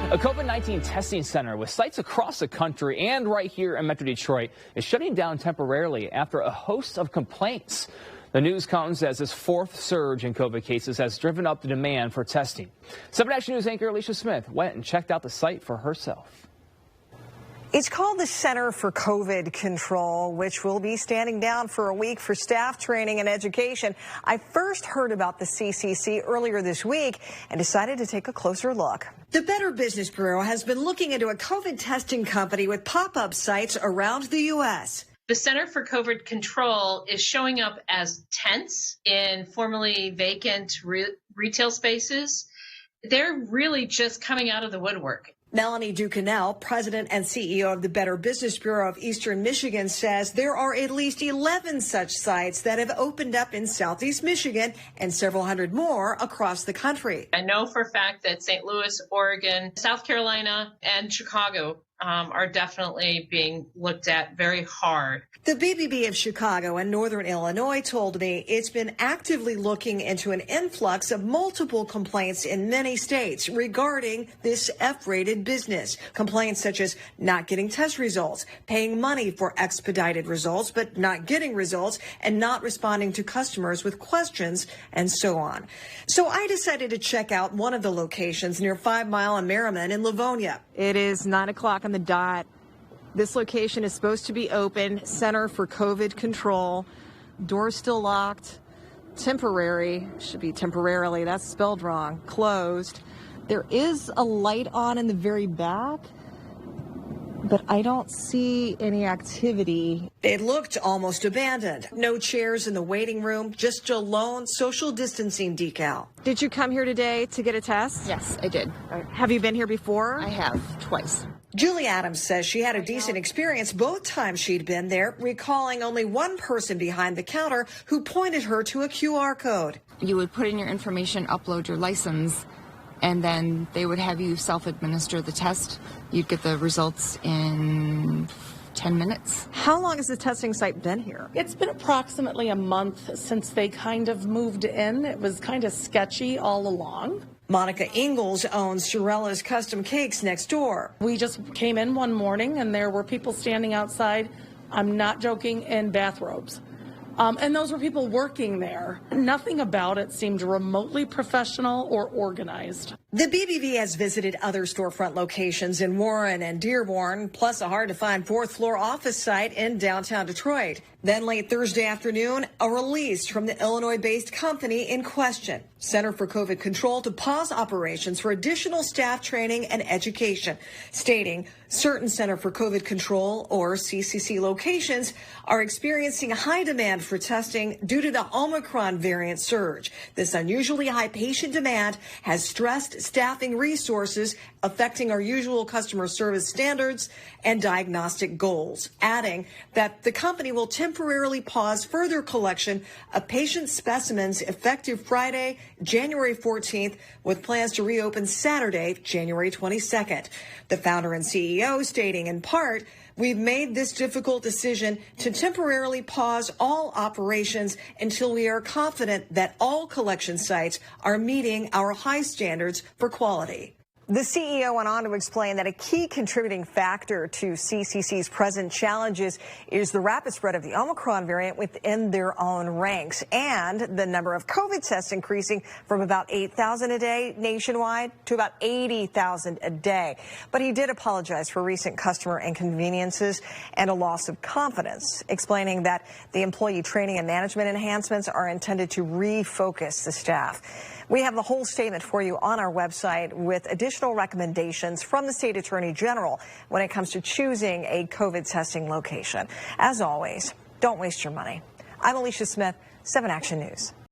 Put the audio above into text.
A COVID-19 testing center with sites across the country and right here in Metro Detroit is shutting down temporarily after a host of complaints. The news comes as this fourth surge in COVID cases has driven up the demand for testing. 7 Action News anchor Alicia Smith went and checked out the site for herself. It's called the Center for COVID Control, which will be standing down for a week for staff training and education. I first heard about the CCC earlier this week and decided to take a closer look. The Better Business Bureau has been looking into a COVID testing company with pop-up sites around the U.S. The Center for COVID Control is showing up as tents in formerly vacant retail spaces. They're really just coming out of the woodwork. Melanie Ducanel, president and CEO of the Better Business Bureau of Eastern Michigan, says there are at least 11 such sites that have opened up in Southeast Michigan and several hundred more across the country. I know for a fact that St. Louis, Oregon, South Carolina, and Chicago are definitely being looked at very hard. The BBB of Chicago and Northern Illinois told me it's been actively looking into an influx of multiple complaints in many states regarding this F-rated business. Complaints such as not getting test results, paying money for expedited results but not getting results, and not responding to customers with questions, and so on. So I decided to check out one of the locations near 5 Mile and Merriman in Livonia. It is 9 o'clock on the dot. This location is supposed to be open. Center for COVID Control. Doors still locked. Temporary. Should be temporarily. That's spelled wrong. Closed. There is a light on in the very back, but I don't see any activity. It looked almost abandoned. No chairs in the waiting room, just a lone social distancing decal. Did you come here today to get a test? Yes, I did. Have you been here before? I have, twice. Julie Adams says she had a decent experience both times she'd been there, recalling only one person behind the counter who pointed her to a QR code. You would put in your information, upload your license, and then they would have you self-administer the test. You'd get the results in 10 minutes. How long has the testing site been here? It's been approximately a month since they kind of moved in. It was kind of sketchy all along. Monica Ingalls owns Sorella's Custom Cakes next door. We just came in one morning and there were people standing outside, I'm not joking, in bathrobes. And those were people working there. Nothing about it seemed remotely professional or organized. The BBB has visited other storefront locations in Warren and Dearborn, plus a hard-to-find fourth-floor office site in downtown Detroit. Then late Thursday afternoon, a release from the Illinois-based company in question, Center for COVID Control, to pause operations for additional staff training and education, stating certain Center for COVID Control, or CCC, locations are experiencing high demand for testing due to the Omicron variant surge. This unusually high patient demand has stressed staffing resources, affecting our usual customer service standards and diagnostic goals, adding that the company will temporarily pause further collection of patient specimens effective Friday, January 14th, with plans to reopen Saturday, January 22nd. The founder and CEO stating in part, "We've made this difficult decision to temporarily pause all operations until we are confident that all collection sites are meeting our high standards for quality." The CEO went on to explain that a key contributing factor to CCC's present challenges is the rapid spread of the Omicron variant within their own ranks and the number of COVID tests increasing from about 8,000 a day nationwide to about 80,000 a day. But he did apologize for recent customer inconveniences and a loss of confidence, explaining that the employee training and management enhancements are intended to refocus the staff. We have the whole statement for you on our website with additional recommendations from the State Attorney General when it comes to choosing a COVID testing location. As always, don't waste your money. I'm Alicia Smith, 7 Action News.